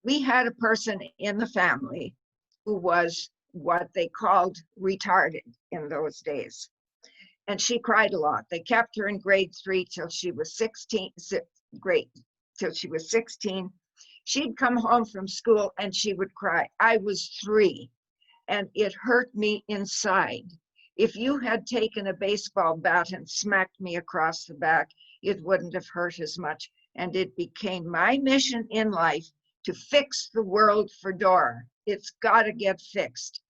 we had a person in the family who was what they called retarded in those days. And she cried a lot. They kept her in grade 3 till she was 16, till she was 16. She'd come home from school and she would cry. I was 3 and it hurt me inside. If you had taken a baseball bat and smacked me across the back, it wouldn't have hurt as much. And it became my mission in life to fix the world for Dora. It's got to get fixed.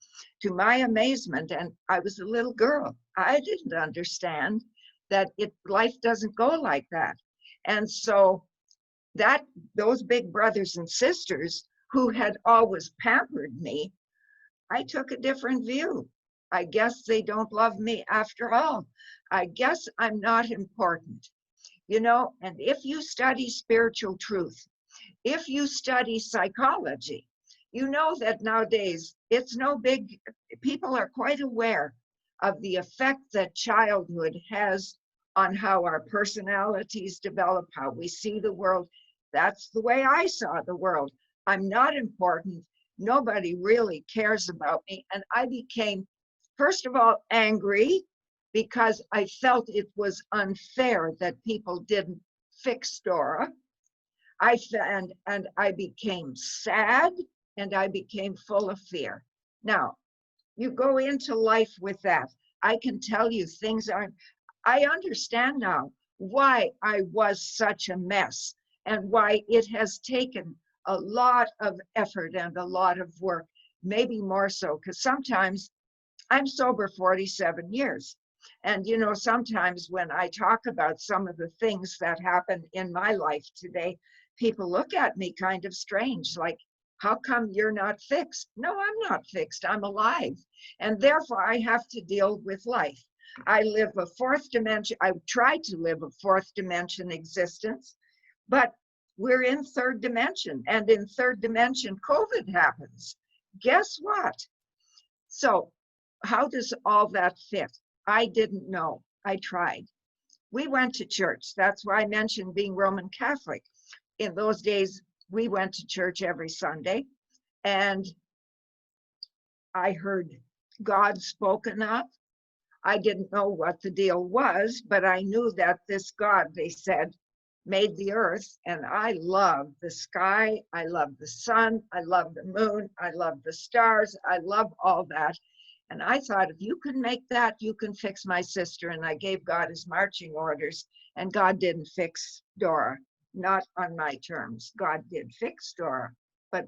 To my amazement, and I was a little girl, I didn't understand that life doesn't go like that. And so those big brothers and sisters who had always pampered me, I took a different view. I guess they don't love me after all. I guess I'm not important. You know, and if you study spiritual truth, if you study psychology, you know that nowadays it's no big, people are quite aware of the effect that childhood has on how our personalities develop, how we see the world. That's the way I saw the world. I'm not important. Nobody really cares about me. And I became, first of all, angry because I felt it was unfair that people didn't fix Dora. And I became sad and I became full of fear. Now, you go into life with that. I can tell you things aren't, I understand now why I was such a mess and why it has taken a lot of effort and a lot of work, maybe more so, because sometimes I'm sober 47 years. And, you know, sometimes when I talk about some of the things that happened in my life today, people look at me kind of strange, like, how come you're not fixed? No, I'm not fixed. I'm alive. And therefore, I have to deal with life. I live a fourth dimension. I try to live a fourth dimension existence, but we're in third dimension. And in third dimension, COVID happens. Guess what? So how does all that fit? I didn't know. I tried. We went to church. That's why I mentioned being Roman Catholic. In those days, we went to church every Sunday, and I heard God spoken of. I didn't know what the deal was, but I knew that this God, they said, made the earth, and I love the sky, I love the sun, I love the moon, I love the stars, I love all that. And I thought, if you can make that, you can fix my sister. And I gave God his marching orders, and God didn't fix Dora. Not on my terms. God did fix Dora, but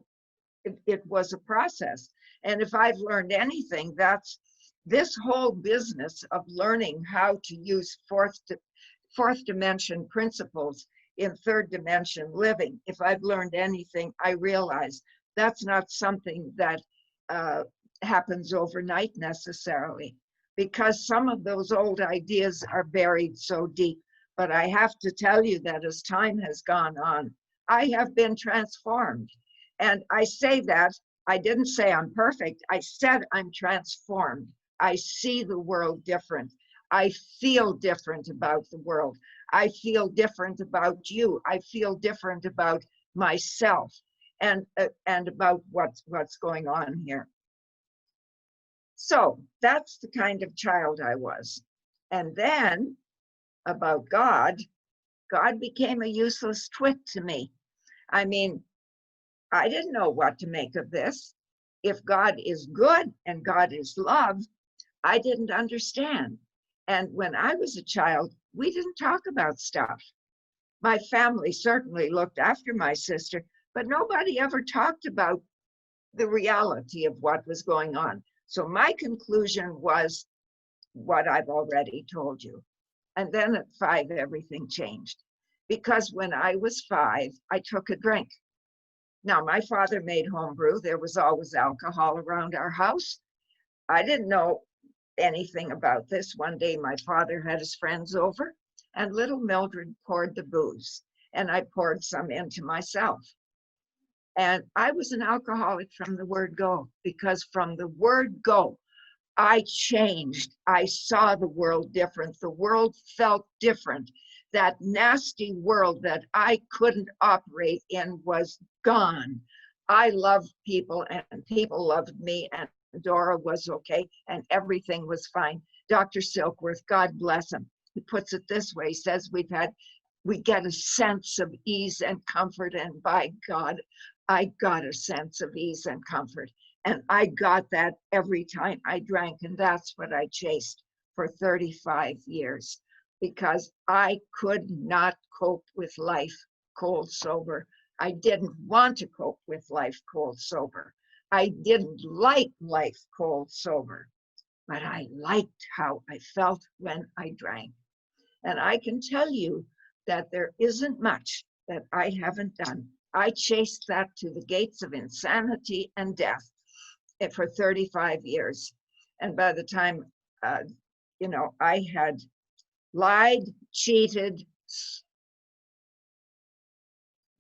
it was a process. And if I've learned anything, that's this whole business of learning how to use fourth dimension principles in third dimension living. If I've learned anything, I realize that's not something that happens overnight necessarily, because some of those old ideas are buried so deep. But I have to tell you that as time has gone on, I have been transformed. And I say that, I didn't say I'm perfect. I said I'm transformed. I see the world different. I feel different about the world. I feel different about you. I feel different about myself and about what's going on here. So that's the kind of child I was. And then, about God became a useless twit to me. I mean, I didn't know what to make of this. If God is good and God is love, I didn't understand. And when I was a child, we didn't talk about stuff. My family certainly looked after my sister, but nobody ever talked about the reality of what was going on. So my conclusion was what I've already told you. And then at 5, everything changed. Because when I was 5, I took a drink. Now, my father made homebrew. There was always alcohol around our house. I didn't know anything about this. One day, my father had his friends over, and little Mildred poured the booze, and I poured some into myself. And I was an alcoholic from the word go, because from the word go, I changed. I saw the world different. The world felt different. That nasty world that I couldn't operate in was gone. I loved people and people loved me, and Dora was okay and everything was fine. Dr. Silkworth, God bless him, he puts it this way. He says we get a sense of ease and comfort, and by God, I got a sense of ease and comfort. And I got that every time I drank, and that's what I chased for 35 years, because I could not cope with life cold sober. I didn't want to cope with life cold sober. I didn't like life cold sober, but I liked how I felt when I drank. And I can tell you that there isn't much that I haven't done. I chased that to the gates of insanity and death for 35 years. And by the time, I had lied, cheated,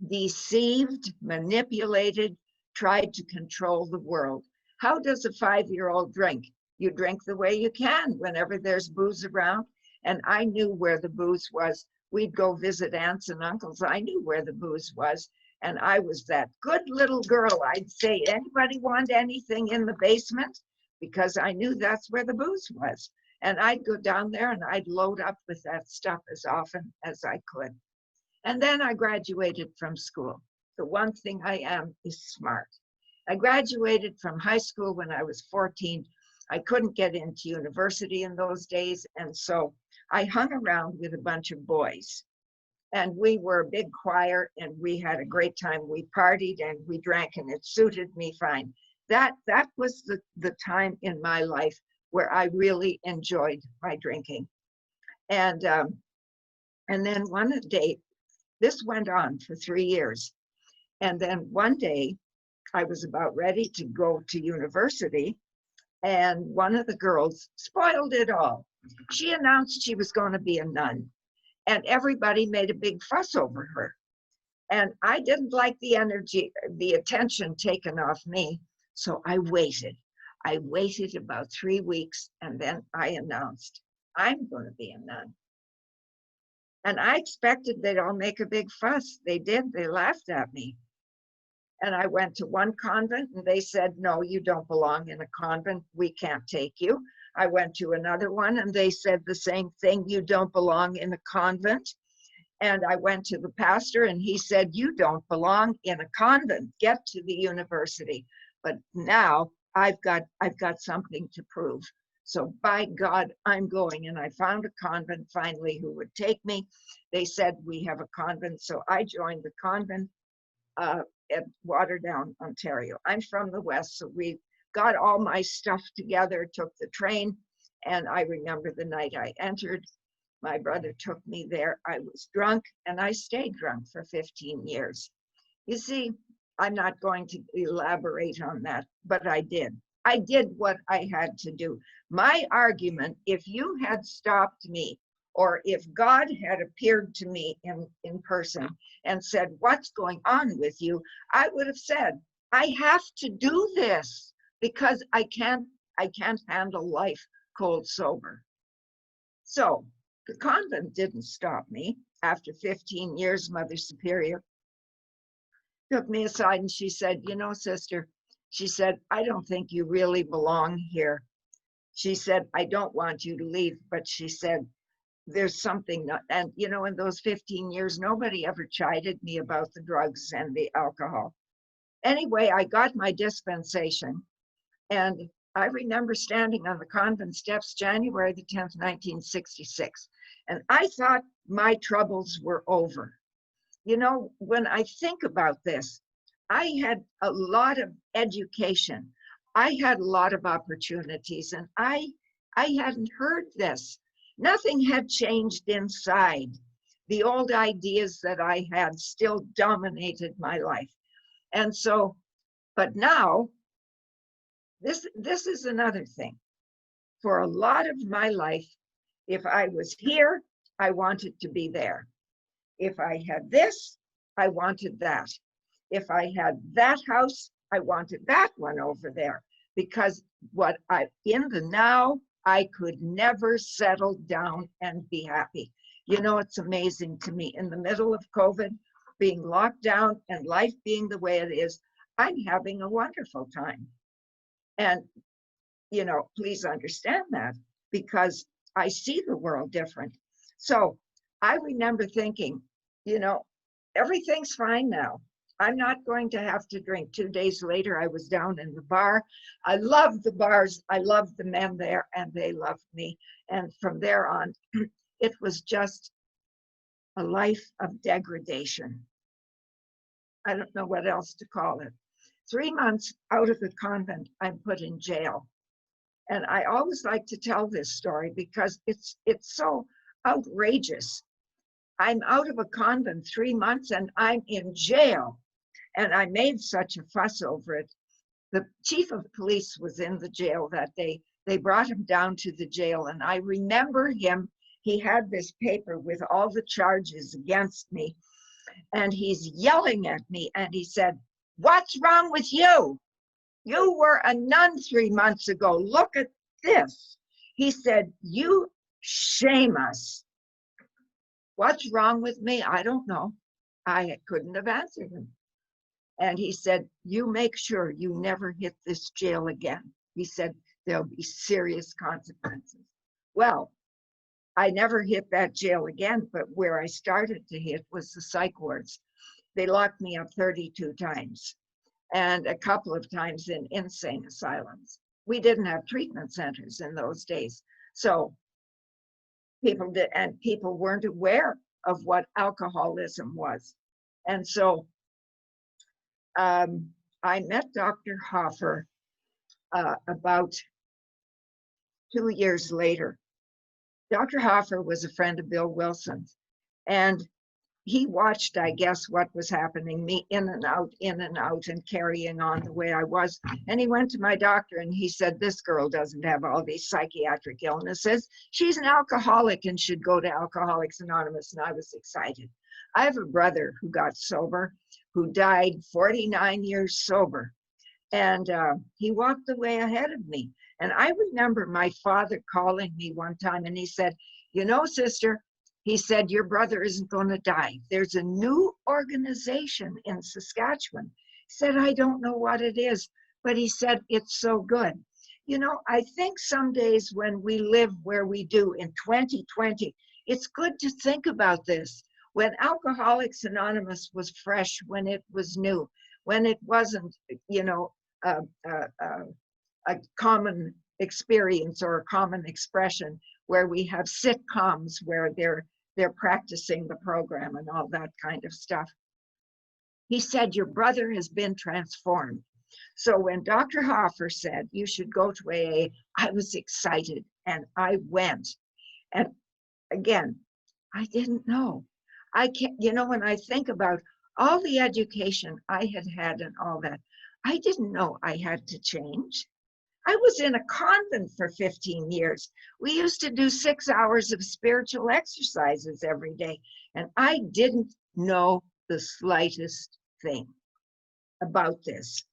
deceived, manipulated, tried to control the world. How does a 5-year-old drink? You drink the way you can whenever there's booze around. And I knew where the booze was. We'd go visit aunts and uncles. I knew where the booze was. And I was that good little girl. I'd say, anybody want anything in the basement? Because I knew that's where the booze was. And I'd go down there and I'd load up with that stuff as often as I could. And then I graduated from school. The one thing I am is smart. I graduated from high school when I was 14. I couldn't get into university in those days. And so I hung around with a bunch of boys. And we were a big choir and we had a great time. We partied and we drank and it suited me fine. That was the time in my life where I really enjoyed my drinking. And then one day, this went on for 3 years. And then one day I was about ready to go to university, and one of the girls spoiled it all. She announced she was going to be a nun, and everybody made a big fuss over her. And I didn't like the energy, the attention taken off me. So I waited. I waited about 3 weeks, and then I announced, I'm going to be a nun. And I expected they'd all make a big fuss. They did. They laughed at me. And I went to one convent and they said, no, you don't belong in a convent. We can't take you. I went to another one and they said the same thing. You don't belong in a convent. And I went to the pastor and he said, you don't belong in a convent. Get to the university. But now I've got something to prove. So by God, I'm going. And I found a convent finally who would take me. They said, we have a convent. So I joined the convent at Waterdown, Ontario. I'm from the West, so we got all my stuff together, took the train, and I remember the night I entered. My brother took me there. I was drunk, and I stayed drunk for 15 years. You see, I'm not going to elaborate on that, but I did. I did what I had to do. My argument, if you had stopped me, or if God had appeared to me in person and said, what's going on with you? I would have said, I have to do this because I can't handle life cold sober. So the convent didn't stop me. After 15 years, Mother Superior took me aside and she said, you know, sister, she said, I don't think you really belong here. She said, I don't want you to leave, but she said, there's something, and you know, in those 15 years, nobody ever chided me about the drugs and the alcohol. Anyway, I got my dispensation, and I remember standing on the convent steps, January the 10th, 1966, and I thought my troubles were over. You know, when I think about this, I had a lot of education. I had a lot of opportunities, and I hadn't heard this. Nothing had changed inside. The old ideas that I had still dominated my life. And so, but now, this is another thing. For a lot of my life, if I was here, I wanted to be there. If I had this, I wanted that. If I had that house, I wanted that one over there. Because in the now, I could never settle down and be happy. You know, it's amazing to me, in the middle of COVID, being locked down and life being the way it is, I'm having a wonderful time. And, please understand that, because I see the world different. So I remember thinking, you know, everything's fine now. I'm not going to have to drink. 2 days later, I was down in the bar. I loved the bars. I loved the men there, and they loved me. And from there on, it was just a life of degradation. I don't know what else to call it. 3 months out of the convent, I'm put in jail. And I always like to tell this story because it's so outrageous. I'm out of a convent 3 months and I'm in jail. And I made such a fuss over it. The chief of police was in the jail that day. They brought him down to the jail, and I remember him. He had this paper with all the charges against me, and he's yelling at me, and he said, "What's wrong with you? You were a nun 3 months ago. Look at this." He said, "You shame us." What's wrong with me? I don't know. I couldn't have answered him. And he said, "You make sure you never hit this jail again." He said, "There'll be serious consequences." Well, I never hit that jail again, but where I started to hit was the psych wards. They locked me up 32 times and a couple of times in insane asylums. We didn't have treatment centers in those days. So people weren't aware of what alcoholism was. And so I met Dr. Hoffer about 2 years later. Dr. Hoffer was a friend of Bill Wilson's, and he watched, I guess, what was happening, me in and out, and carrying on the way I was. And he went to my doctor and he said, "This girl doesn't have all these psychiatric illnesses. She's an alcoholic and should go to Alcoholics Anonymous." And I was excited. I have a brother who got sober, who died 49 years sober. And he walked away ahead of me. And I remember my father calling me one time and he said, "You know, sister," he said, "your brother isn't going to die. There's a new organization in Saskatchewan." He said, "I don't know what it is," but he said, "It's so good." I think some days when we live where we do in 2020, it's good to think about this. When Alcoholics Anonymous was fresh, when it was new, when it wasn't, a common experience or a common expression, where we have sitcoms where they're practicing the program and all that kind of stuff. He said, "Your brother has been transformed." So when Dr. Hoffer said, "You should go to AA," I was excited and I went. And again, I didn't know. I can't, when I think about all the education I had and all that, I didn't know I had to change. I was in a convent for 15 years. We used to do 6 hours of spiritual exercises every day, and I didn't know the slightest thing about this.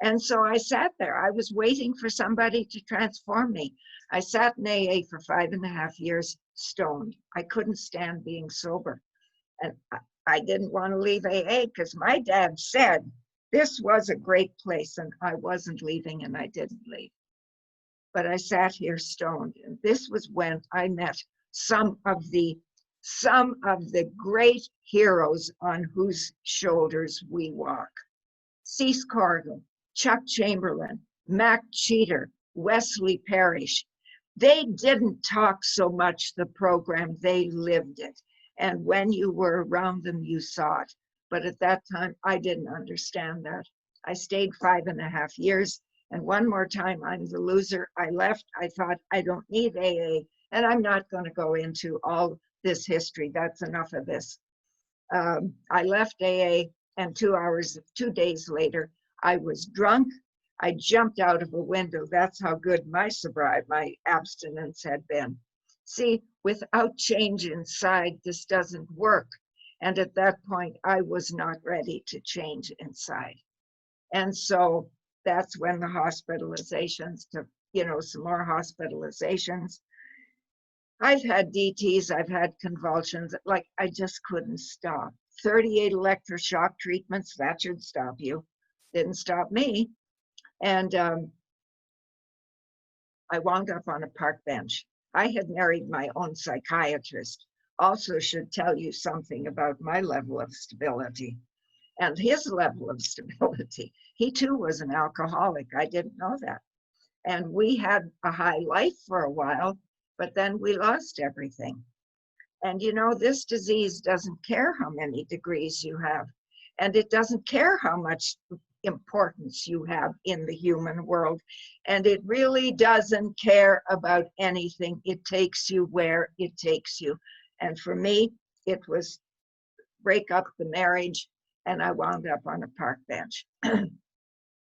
And so I sat there. I was waiting for somebody to transform me. I sat in AA for 5.5 years, stoned. I couldn't stand being sober. And I didn't want to leave AA because my dad said this was a great place and I wasn't leaving, and I didn't leave. But I sat here stoned. And this was when I met some of the great heroes on whose shoulders we walk. Cease Cargill, Chuck Chamberlain, Mac Cheater, Wesley Parrish. They didn't talk so much the program, they lived it. And when you were around them, you saw it. But at that time, I didn't understand that. I stayed 5.5 years. And one more time, I'm the loser. I left. I thought, I don't need AA. And I'm not going to go into all this history. That's enough of this. I left AA, and 2 days later, I was drunk. I jumped out of a window. That's how good my abstinence had been. See, without change inside, this doesn't work. And at that point, I was not ready to change inside. And so that's when the hospitalizations took, some more hospitalizations. I've had DTs, I've had convulsions, like I just couldn't stop. 38 electroshock treatments, that should stop you. Didn't stop me. And I wound up on a park bench. I had married my own psychiatrist. Also should tell you something about my level of stability and his level of stability. He too was an alcoholic. I didn't know that. And we had a high life for a while, but then we lost everything. And you know, this disease doesn't care how many degrees you have, and it doesn't care how much importance you have in the human world. And it really doesn't care about anything. It takes you where it takes you. And for me, it was break up the marriage, and I wound up on a park bench.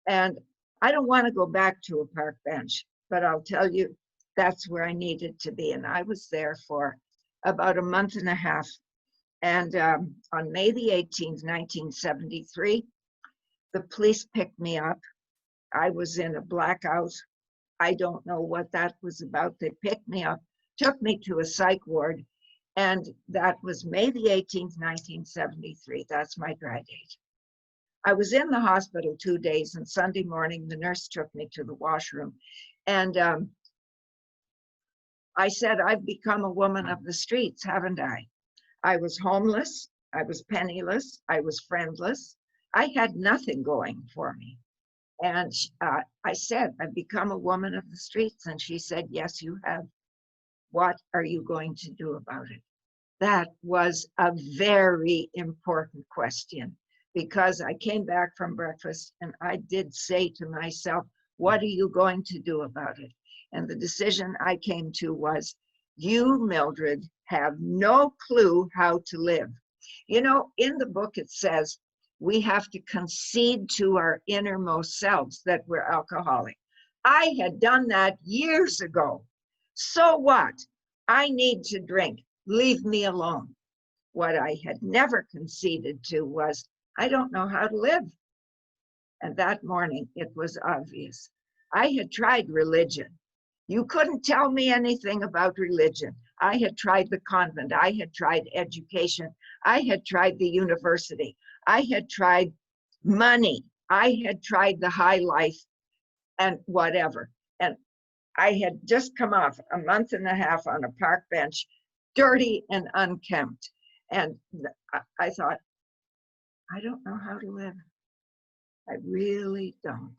And I don't want to go back to a park bench, but I'll tell you, that's where I needed to be. And I was there for about a month and a half. And on May the 18th, 1973, the police picked me up. I was in a blackout. I don't know what that was about. They picked me up, took me to a psych ward, and that was May the 18th, 1973. That's my dry date. I was in the hospital 2 days, and Sunday morning, the nurse took me to the washroom. And I said, I've become a woman of the streets, haven't I? I was homeless. I was penniless. I was friendless. I had nothing going for me. And I said, I've become a woman of the streets. And she said, yes, you have. What are you going to do about it? That was a very important question, because I came back from breakfast and I did say to myself, what are you going to do about it? And the decision I came to was, you, Mildred, have no clue how to live. You know, in the book it says, we have to concede to our innermost selves that we're alcoholic. I had done that years ago. So what? I need to drink. Leave me alone. What I had never conceded to was, I don't know how to live. And that morning, it was obvious. I had tried religion. You couldn't tell me anything about religion. I had tried the convent. I had tried education. I had tried the university. I had tried money. I had tried the high life and whatever. And I had just come off a month and a half on a park bench, dirty and unkempt. And I thought, I don't know how to live. I really don't.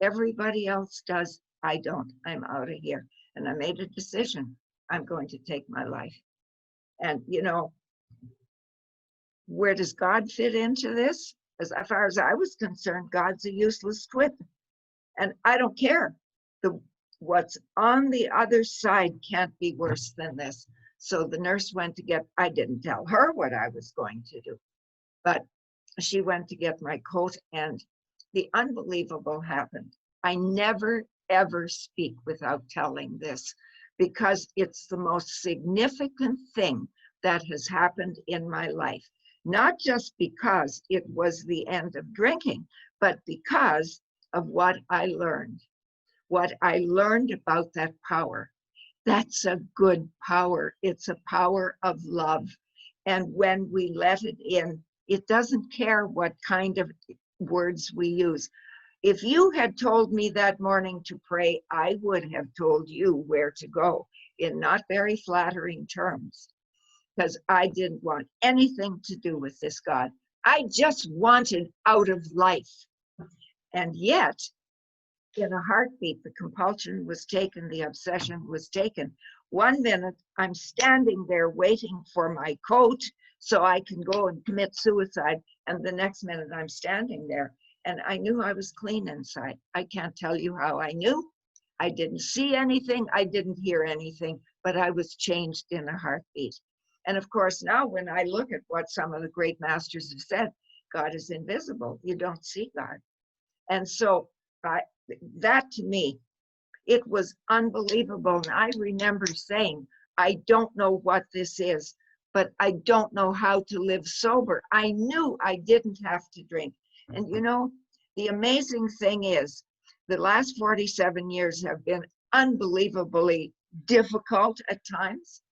Everybody else does. I don't. I'm out of here. And I made a decision. I'm going to take my life. And, you know, where does God fit into this? As far as I was concerned, God's a useless twit. And I don't care. What's on the other side can't be worse than this. So the nurse went to get, I didn't tell her what I was going to do, but she went to get my coat, and the unbelievable happened. I never, ever speak without telling this, because it's the most significant thing that has happened in my life. Not just because it was the end of drinking, but because of what I learned. What I learned about that power. That's a good power. It's a power of love. And when we let it in, it doesn't care what kind of words we use. If you had told me that morning to pray, I would have told you where to go in not very flattering terms, because I didn't want anything to do with this God. I just wanted out of life. And yet, in a heartbeat, the compulsion was taken, the obsession was taken. 1 minute, I'm standing there waiting for my coat so I can go and commit suicide. And the next minute, I'm standing there. And I knew I was clean inside. I can't tell you how I knew. I didn't see anything. I didn't hear anything, but I was changed in a heartbeat. And of course, now when I look at what some of the great masters have said, God is invisible. You don't see God. And so that to me, it was unbelievable. And I remember saying, I don't know what this is, but I don't know how to live sober. I knew I didn't have to drink. And you know, the amazing thing is, the last 47 years have been unbelievably difficult at times,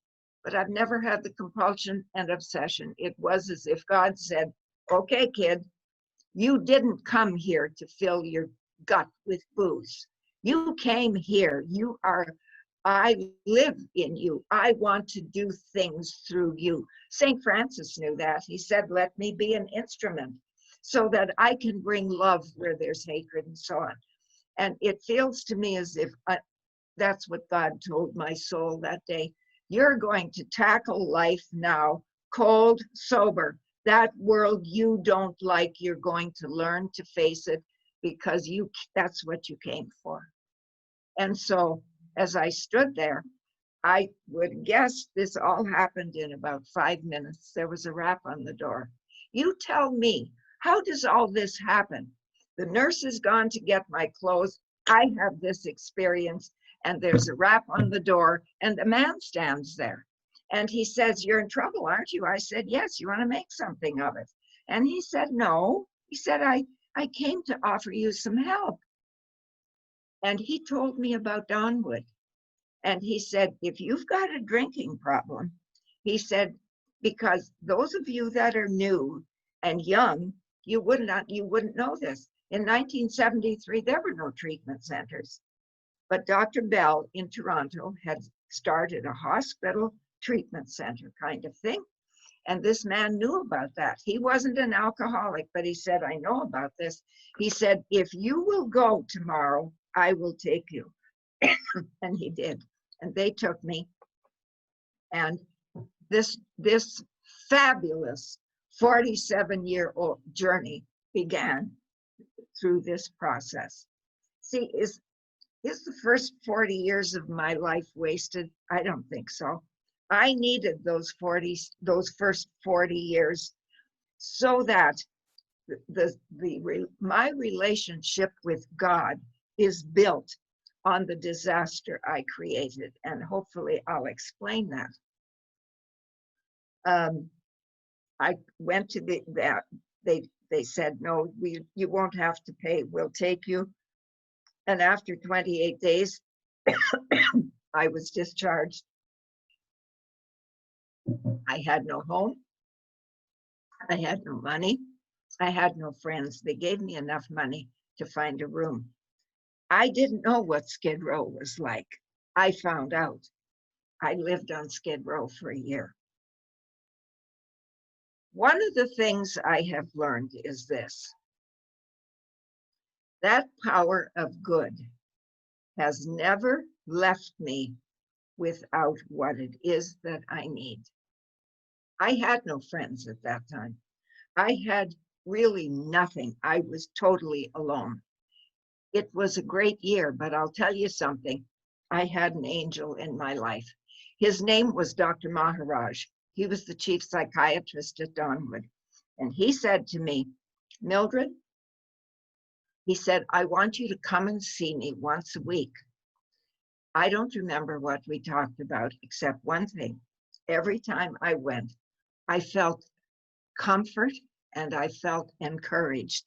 but I've never had the compulsion and obsession. It was as if God said, okay, kid, You didn't come here to fill your gut with booze. You came here. I live in you. I want to do things through you. St. Francis knew that. He said, let me be an instrument so that I can bring love where there's hatred and so on. And it feels to me as if that's what God told my soul that day. You're going to tackle life now, cold, sober. That world you don't like, you're going to learn to face it because that's what you came for. And so as I stood there, I would guess this all happened in about 5 minutes. There was a rap on the door. You tell me, how does all this happen? The nurse has gone to get my clothes. I have this experience, and there's a rap on the door, and the man stands there. And he says, you're in trouble, aren't you? I said, yes, you want to make something of it. And he said, no. He said, I came to offer you some help. And he told me about Donwood. And he said, if you've got a drinking problem, he said, because those of you that are new and young, you wouldn't know this. In 1973, there were no treatment centers. But Dr. Bell in Toronto had started a hospital treatment center kind of thing. And this man knew about that. He wasn't an alcoholic, but he said, I know about this. He said, if you will go tomorrow, I will take you. And he did. And they took me. And this fabulous 47-year-old journey began through this process. See, is the first 40 years of my life wasted? I don't think so. I needed those first 40 years so that my relationship with God is built on the disaster I created, and hopefully I'll explain that. I went to they said, no, you won't have to pay, we'll take you. And after 28 days, I was discharged. I had no home. I had no money. I had no friends. They gave me enough money to find a room. I didn't know what Skid Row was like. I found out. I lived on Skid Row for a year. One of the things I have learned is this: that power of good has never left me without what it is that I need. I had no friends at that time. I had really nothing. I was totally alone. It was a great year, but I'll tell you something. I had an angel in my life. His name was Dr. Maharaj. He was the chief psychiatrist at Donwood. And he said to me, Mildred, he said, I want you to come and see me once a week. I don't remember what we talked about except one thing. Every time I went, I felt comfort and I felt encouraged.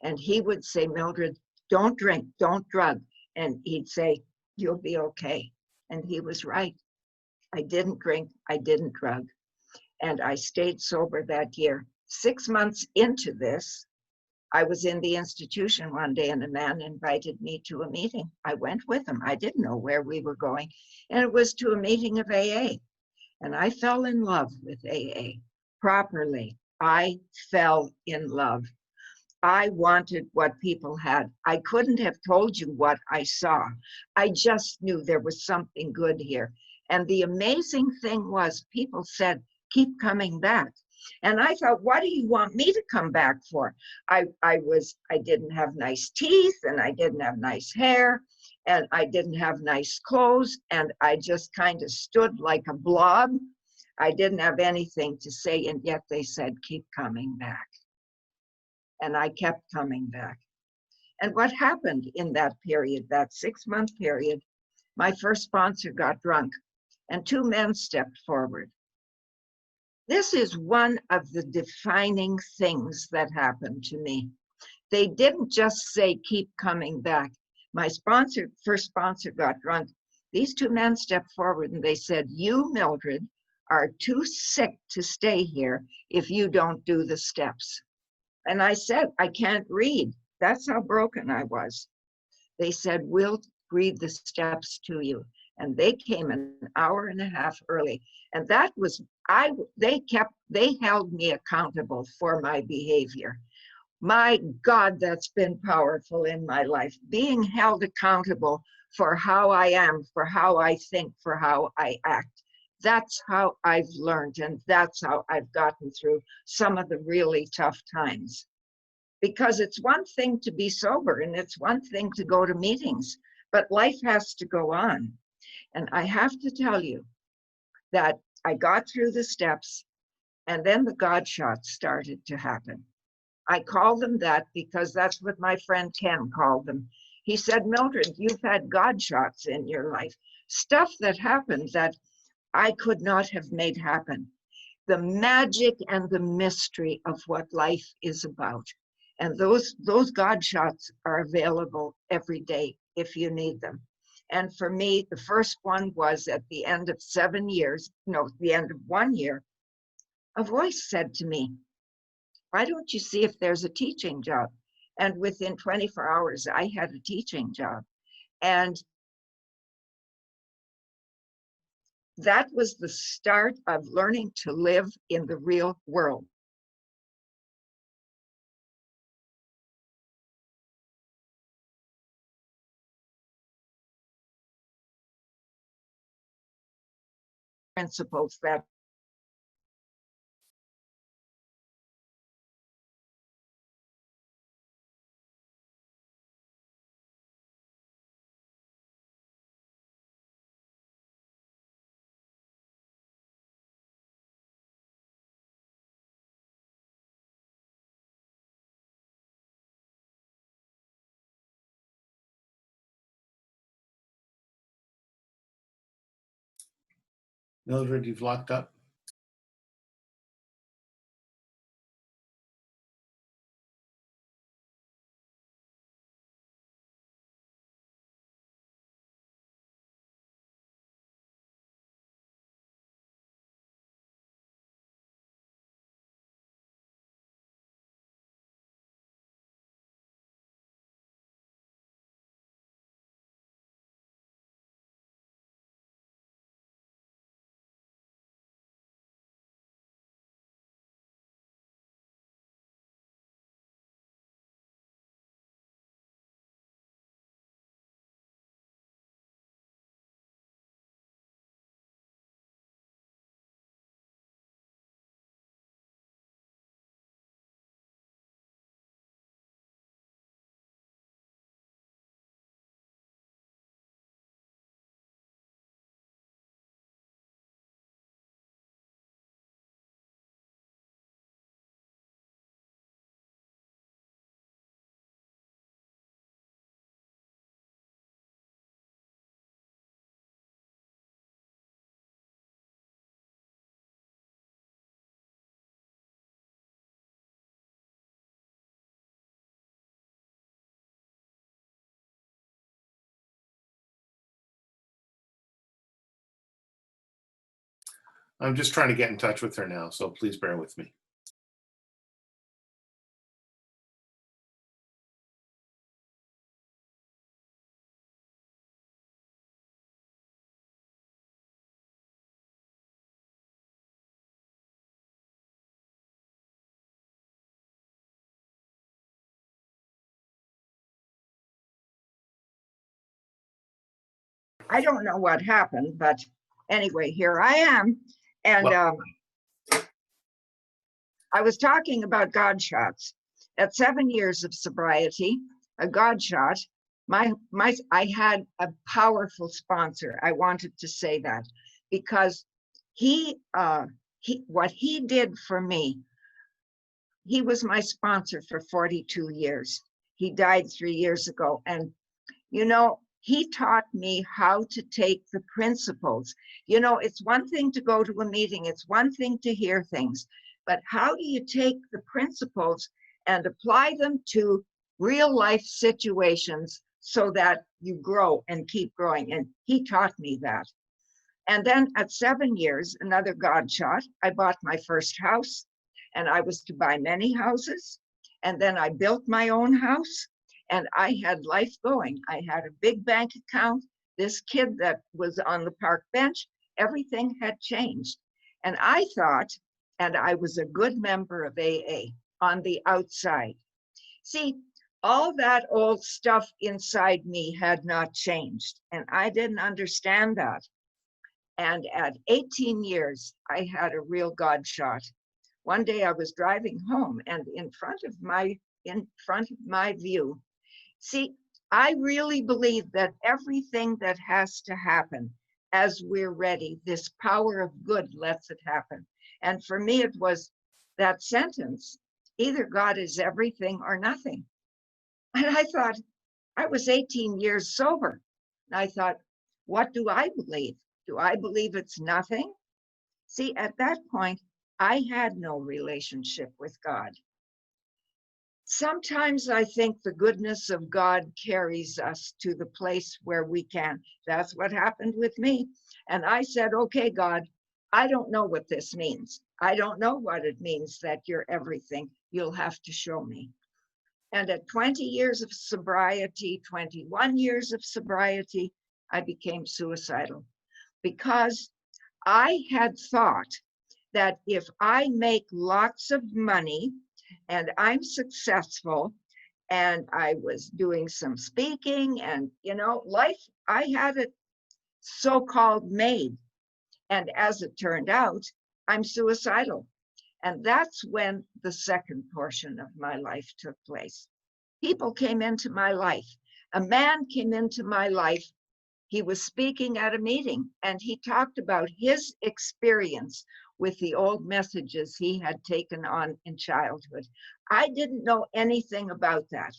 And he would say, Mildred, don't drink, don't drug. And he'd say, you'll be okay. And he was right. I didn't drink, I didn't drug. And I stayed sober that year. 6 months into this, I was in the institution one day and a man invited me to a meeting. I went with him. I didn't know where we were going. And it was to a meeting of AA. And I fell in love with AA properly. I fell in love. I wanted what people had. I couldn't have told you what I saw. I just knew there was something good here. And the amazing thing was people said, keep coming back. And I thought, what do you want me to come back for? I didn't have nice teeth and I didn't have nice hair and I didn't have nice clothes and I just kind of stood like a blob. I didn't have anything to say, and yet they said, keep coming back. And I kept coming back. And what happened in that period, that 6-month period, my first sponsor got drunk and 2 men stepped forward. This is one of the defining things that happened to me. They didn't just say, keep coming back. My first sponsor got drunk. These 2 men stepped forward and they said, you, Mildred, are too sick to stay here if you don't do the steps. And I said, I can't read. That's how broken I was. They said, we'll read the steps to you. And they came an hour and a half early. And that was, they held me accountable for my behavior. My God, that's been powerful in my life. Being held accountable for how I am, for how I think, for how I act. That's how I've learned, and that's how I've gotten through some of the really tough times. Because it's one thing to be sober and it's one thing to go to meetings, but life has to go on. And I have to tell you that I got through the steps, and then the God shots started to happen. I call them that because that's what my friend Ken called them. He said, Mildred, you've had God shots in your life, stuff that happened that I could not have made happen. The magic and the mystery of what life is about. And those God shots are available every day if you need them. And for me, the first one was at the end of 7 years, no, the end of 1 year, a voice said to me, why don't you see if there's a teaching job? And within 24 hours, I had a teaching job. And that was the start of learning to live in the real world. Principles that Mildred, you've locked up. I'm just trying to get in touch with her now, so please bear with me. I don't know what happened, but anyway, here I am. And I was talking about God shots. At 7 years of sobriety, a God shot, I had a powerful sponsor. I wanted to say that because what he did for me, he was my sponsor for 42 years. He died 3 years ago. And, you know, he taught me how to take the principles. You know, it's one thing to go to a meeting, it's one thing to hear things, but how do you take the principles and apply them to real life situations so that you grow and keep growing? And he taught me that. And then at 7 years, another God shot, I bought my first house, and I was to buy many houses. And then I built my own house and I had life going. I had a big bank account. This kid that was on the park bench, everything had changed. And I thought, and I was a good member of AA on the outside. See, all that old stuff inside me had not changed, and I didn't understand that. And at 18 years, I had a real God shot. One day I was driving home, and in front of my view, see, I really believe that everything that has to happen as we're ready, this power of good lets it happen. And for me, it was that sentence, either God is everything or nothing. And I thought, I was 18 years sober. And I thought, what do I believe? Do I believe it's nothing? See, at that point, I had no relationship with God. Sometimes I think the goodness of God carries us to the place where we can. That's what happened with me. And I said, okay, God, I don't know what this means. I don't know what it means that you're everything. You'll have to show me. And at 20 years of sobriety, 21 years of sobriety, I became suicidal because I had thought that if I make lots of money and I'm successful and I was doing some speaking and, life, I had it so-called made. And as it turned out, I'm suicidal. And that's when the second portion of my life took place. People came into my life. A man came into my life. He was speaking at a meeting and he talked about his experience with the old messages he had taken on in childhood. I didn't know anything about that.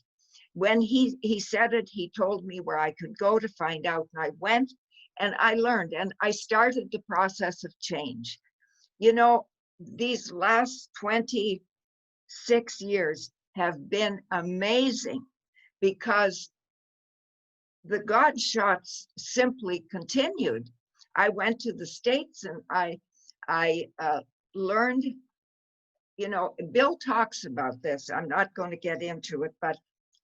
When he said it, he told me where I could go to find out. And I went and I learned and I started the process of change. These last 26 years have been amazing because the God shots simply continued. I went to the States and I learned, Bill talks about this. I'm not going to get into it, but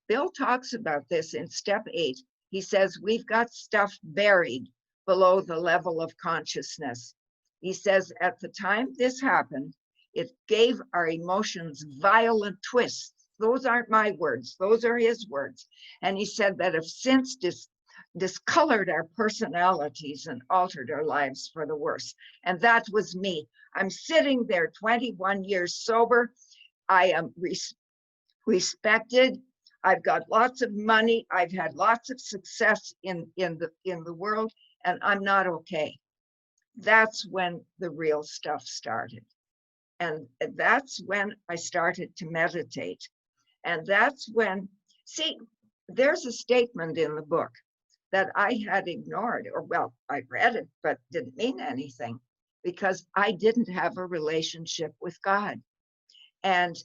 Bill talks about this in step 8. He says, we've got stuff buried below the level of consciousness. He says, at the time this happened, it gave our emotions violent twists. Those aren't my words, those are his words. And he said that have since discolored our personalities and altered our lives for the worse. And that was me. I'm sitting there 21 years sober. I am respected. I've got lots of money. I've had lots of success in the world, and I'm not okay. That's when the real stuff started. And that's when I started to meditate. And that's when, see, there's a statement in the book that I had ignored, or well, I read it, but didn't mean anything because I didn't have a relationship with God. And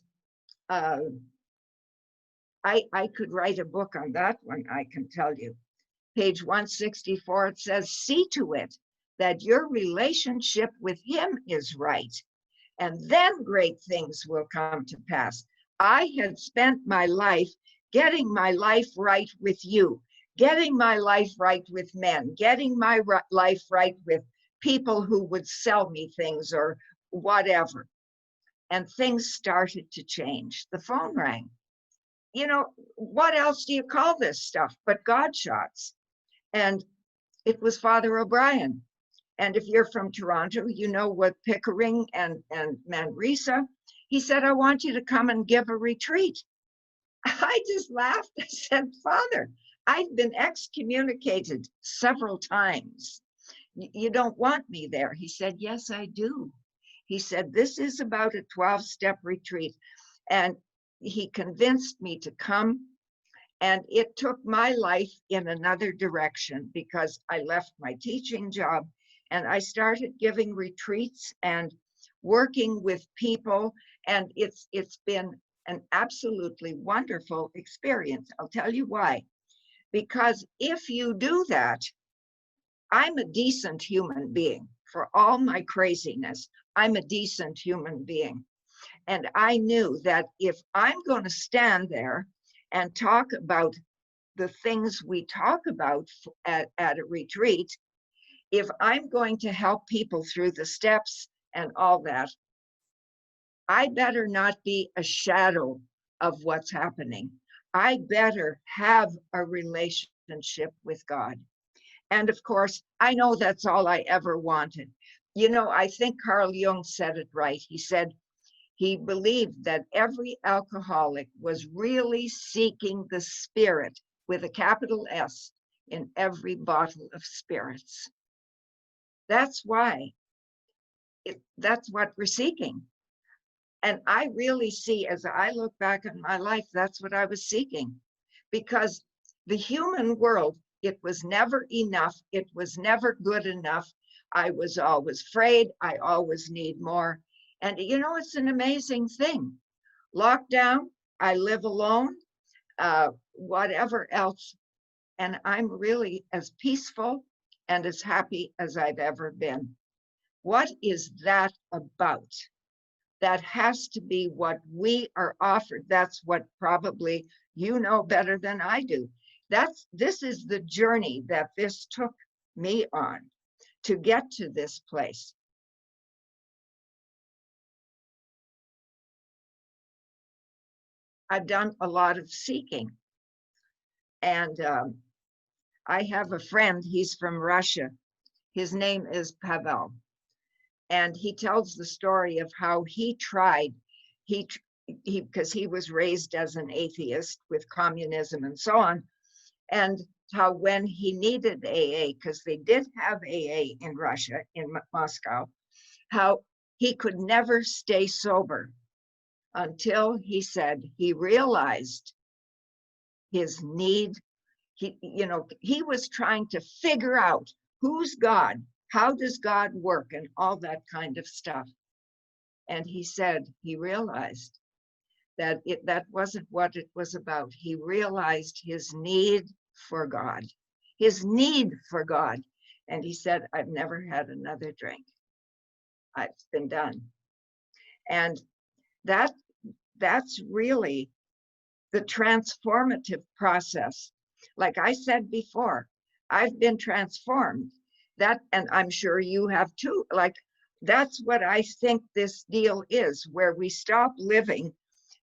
I could write a book on that one, I can tell you. Page 164, it says, see to it that your relationship with him is right, and then great things will come to pass. I had spent my life getting my life right with you, getting my life right with men, getting my life right with people who would sell me things or whatever. And things started to change. The phone rang. What else do you call this stuff but God shots? And it was Father O'Brien. And if you're from Toronto, you know what Pickering and Manresa. He said, I want you to come and give a retreat. I just laughed. I said, Father, I've been excommunicated several times. You don't want me there. He said, yes, I do. He said, this is about a 12-step retreat. And he convinced me to come. And it took my life in another direction because I left my teaching job and I started giving retreats and working with people. And it's been an absolutely wonderful experience. I'll tell you why. Because if you do that, I'm a decent human being. For all my craziness, I'm a decent human being. And I knew that if I'm going to stand there and talk about the things we talk about at a retreat, if I'm going to help people through the steps and all that, I better not be a shadow of what's happening. I better have a relationship with God. And of course, I know that's all I ever wanted. You know, I think Carl Jung said it right. He said he believed that every alcoholic was really seeking the spirit with a capital S in every bottle of spirits. That's why, that's what we're seeking. And I really see, as I look back at my life, that's what I was seeking. Because the human world, it was never enough. It was never good enough. I was always afraid. I always need more. And you know, it's an amazing thing. Lockdown, I live alone, whatever else. And I'm really as peaceful and as happy as I've ever been. What is that about? That has to be what we are offered. That's what probably you know better than I do. This is the journey that this took me on to get to this place. I've done a lot of seeking. And I have a friend, he's from Russia. His name is Pavel. And he tells the story of how he tried, because he was raised as an atheist with communism and so on, and how when he needed AA, because they did have AA in Russia, in Moscow, how he could never stay sober until he said he realized his need. He was trying to figure out who's God, how does God work, and all that kind of stuff. And he said he realized that that wasn't what it was about. He realized his need for God, his need for God. And he said, I've never had another drink. It's been done. And that's really the transformative process. Like I said before, I've been transformed. That, and I'm sure you have too. Like, that's what I think this deal is, where we stop living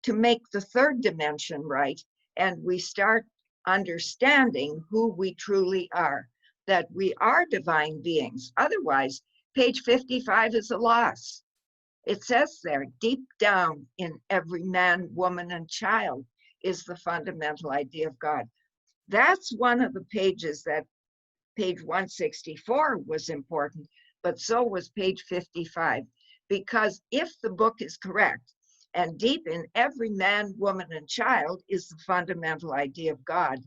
to make the third dimension right, and we start understanding who we truly are, that we are divine beings. Otherwise, page 55 is a loss. It says there, deep down in every man, woman, and child is the fundamental idea of God. That's one of the pages that page 164 was important, but so was page 55. Because if the book is correct, and deep in every man, woman, and child is the fundamental idea of God,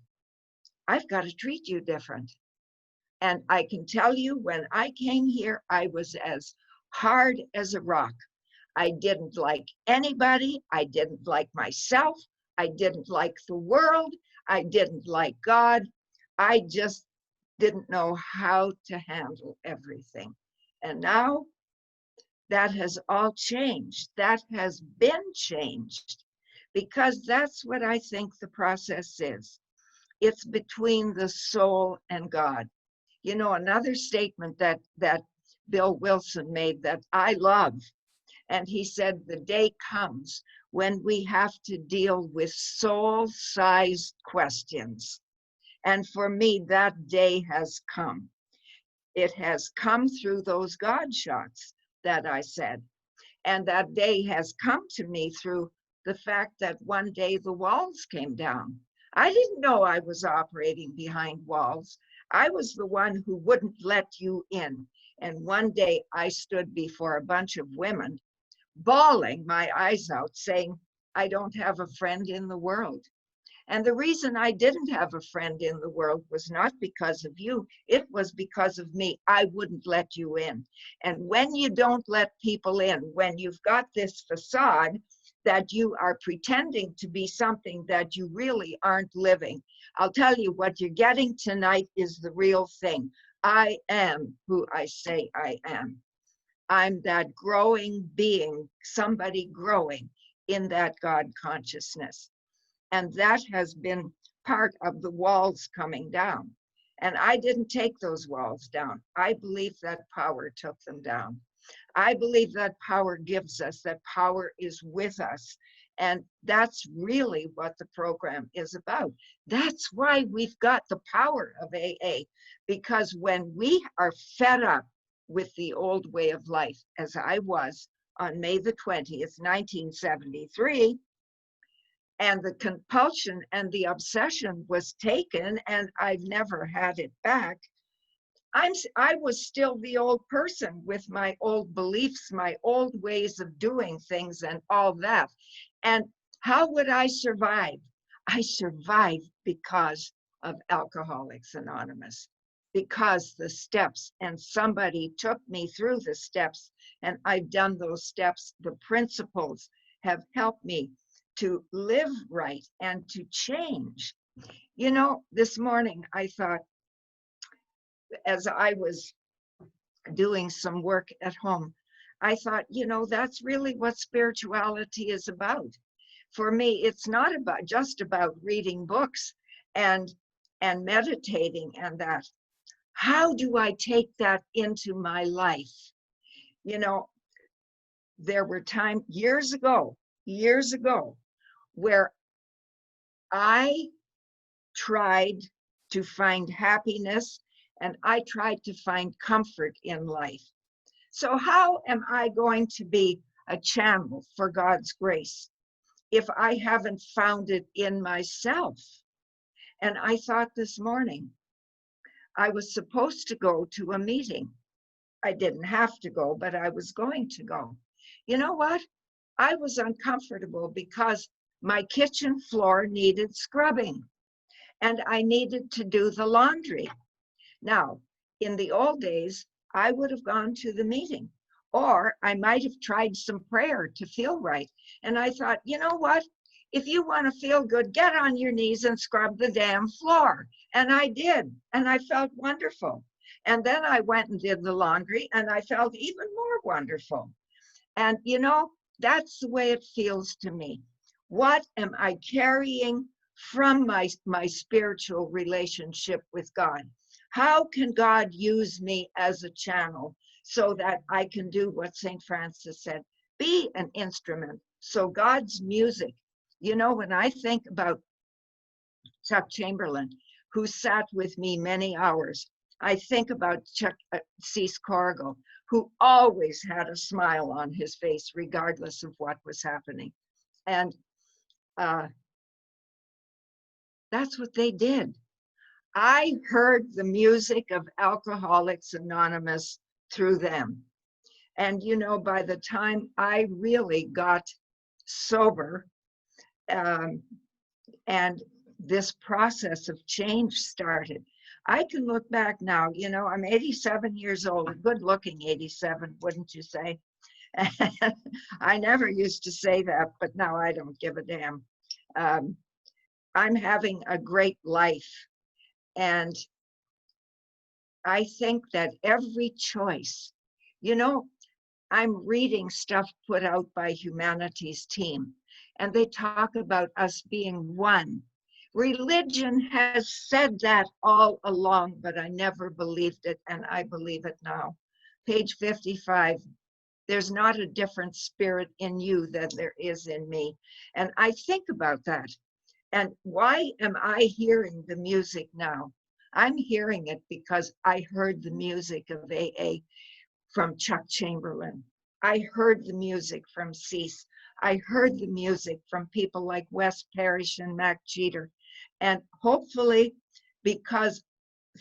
I've got to treat you different. And I can tell you, when I came here, I was as hard as a rock. I didn't like anybody. I didn't like myself. I didn't like the world. I didn't like God. I just didn't know how to handle everything. And now that has all changed. That has been changed, because that's what I think the process is. It's between the soul and God. You know, another statement that Bill Wilson made that I love, and he said, the day comes when we have to deal with soul-sized questions. And for me, that day has come. It has come through those God shots that I said. And that day has come to me through the fact that one day the walls came down. I didn't know I was operating behind walls. I was the one who wouldn't let you in. And one day I stood before a bunch of women, bawling my eyes out, saying, I don't have a friend in the world. And the reason I didn't have a friend in the world was not because of you. It was because of me. I wouldn't let you in. And when you don't let people in, when you've got this facade that you are pretending to be something that you really aren't living, I'll tell you, what you're getting tonight is the real thing. I am who I say I am. I'm that growing being, somebody growing in that God consciousness. And that has been part of the walls coming down. And I didn't take those walls down. I believe that power took them down. I believe that power gives us, that power is with us. And that's really what the program is about. That's why we've got the power of AA, because when we are fed up with the old way of life, as I was on May the 20th, 1973, and the compulsion and the obsession was taken, and I've never had it back. I was still the old person with my old beliefs, my old ways of doing things and all that. And how would I survive? I survived because of Alcoholics Anonymous, because the steps, and somebody took me through the steps, and I've done those steps. The principles have helped me to live right and to change. You know, this morning I thought, as I was doing some work at home, I thought, you know, that's really what spirituality is about. For me, it's not about just about reading books and meditating and that. How do I take that into my life? You know, there were times years ago, where I tried to find happiness and I tried to find comfort in life. So how am I going to be a channel for God's grace if I haven't found it in myself? And I thought this morning, I was supposed to go to a meeting. I didn't have to go, but I was going to go. You know what? I was uncomfortable because my kitchen floor needed scrubbing and I needed to do the laundry. Now, in the old days, I would have gone to the meeting, or I might have tried some prayer to feel right. And I thought, you know what? If you want to feel good, get on your knees and scrub the damn floor. And I did, and I felt wonderful. And then I went and did the laundry, and I felt even more wonderful. And you know, that's the way it feels to me. What am I carrying from my spiritual relationship with God? How can God use me as a channel so that I can do what St. Francis said, be an instrument? So God's music, you know, when I think about Chuck Chamberlain, who sat with me many hours, I think about Cease Cargill, who always had a smile on his face, regardless of what was happening. And that's what they did. I heard the music of Alcoholics Anonymous through them. And, you know, by the time I really got sober, and this process of change started, I can look back now, you know, I'm 87 years old, a good looking 87, wouldn't you say? And I never used to say that, but now I don't give a damn. I'm having a great life. And I think that every choice, you know, I'm reading stuff put out by Humanities Team, and they talk about us being one. Religion has said that all along, but I never believed it, and I believe it now. Page 55, there's not a different spirit in you than there is in me. And I think about that. And why am I hearing the music now? I'm hearing it because I heard the music of AA from Chuck Chamberlain. I heard the music from Cease. I heard the music from people like Wes Parrish and Mac Jeter. And hopefully, because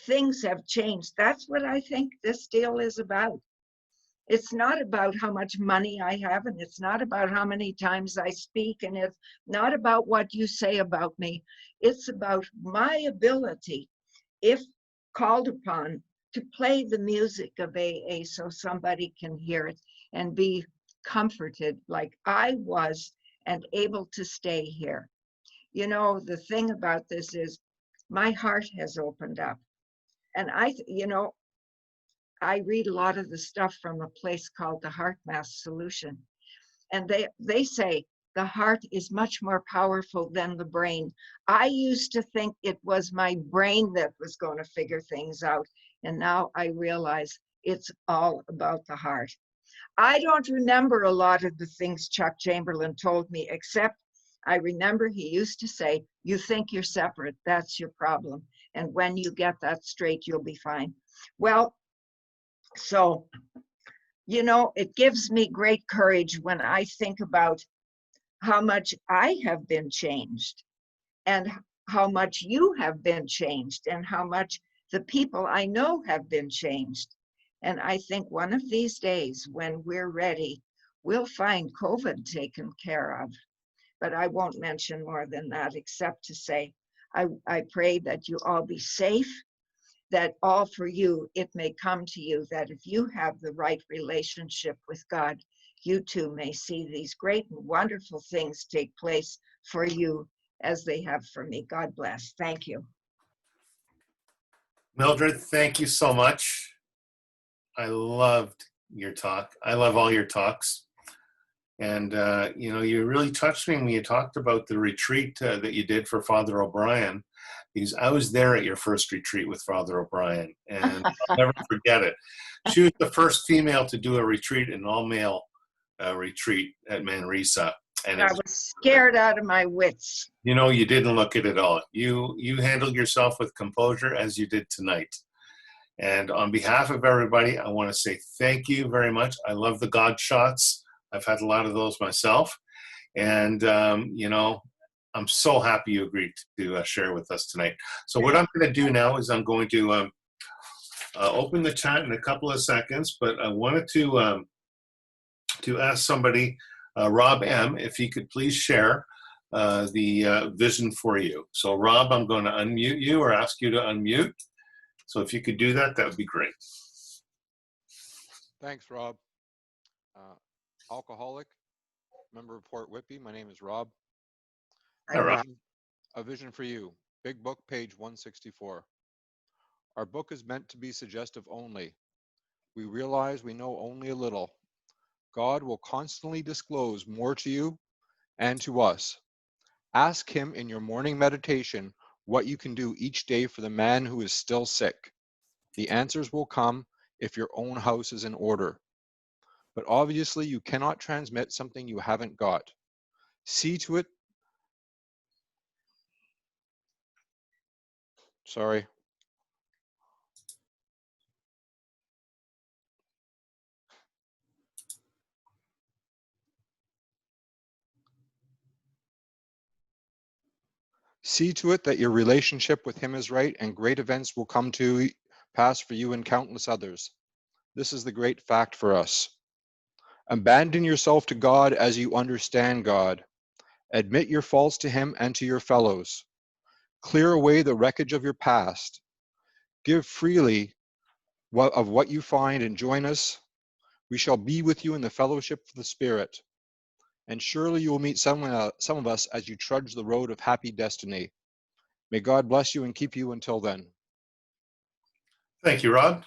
things have changed, that's what I think this deal is about. It's not about how much money I have, and it's not about how many times I speak, and it's not about what you say about me. It's about my ability, if called upon, to play the music of AA so somebody can hear it and be comforted like I was and able to stay here. You know, the thing about this is my heart has opened up. And you know, I read a lot of the stuff from a place called the Heart Mass Solution. And they say the heart is much more powerful than the brain. I used to think it was my brain that was going to figure things out. And now I realize it's all about the heart. I don't remember a lot of the things Chuck Chamberlain told me, except I remember he used to say, you think you're separate, that's your problem. And when you get that straight, you'll be fine. Well, so, you know, it gives me great courage when I think about how much I have been changed and how much you have been changed and how much the people I know have been changed. And I think one of these days when we're ready, we'll find COVID taken care of. But I won't mention more than that, except to say, I pray that you all be safe, that all for you, it may come to you that if you have the right relationship with God, you too may see these great and wonderful things take place for you as they have for me. God bless. Thank you. Mildred, thank you so much. I loved your talk. I love all your talks. And, you know, you really touched me when you talked about the retreat that you did for Father O'Brien, because I was there at your first retreat with Father O'Brien, and I'll never forget it. She was the first female to do a retreat, an all-male retreat at Manresa. And I was scared out of my wits. You know, you didn't look it at all. You handled yourself with composure as you did tonight. And on behalf of everybody, I want to say thank you very much. I love the God shots. I've had a lot of those myself. And, you know, I'm so happy you agreed to share with us tonight. So what I'm going to do now is I'm going to open the chat in a couple of seconds, but I wanted to ask somebody, Rob M., if he could please share the vision for you. So Rob, I'm going to unmute you or ask you to unmute. So if you could do that, that would be great. Thanks, Rob. Alcoholic, member of Port Whitby. My name is Rob. Hi, Rob. A vision for you. Big book, page 164. Our book is meant to be suggestive only. We realize we know only a little. God will constantly disclose more to you and to us. Ask him in your morning meditation what you can do each day for the man who is still sick. The answers will come if your own house is in order. But obviously you cannot transmit something you haven't got. See to it. Sorry. See to it that your relationship with him is right, and great events will come to pass for you and countless others. This is the great fact for us. Abandon yourself to God as you understand God. Admit your faults to him and to your fellows. Clear away the wreckage of your past. Give freely of what you find and join us. We shall be with you in the fellowship of the Spirit. And surely you will meet some of us as you trudge the road of happy destiny. May God bless you and keep you until then. Thank you, Rob.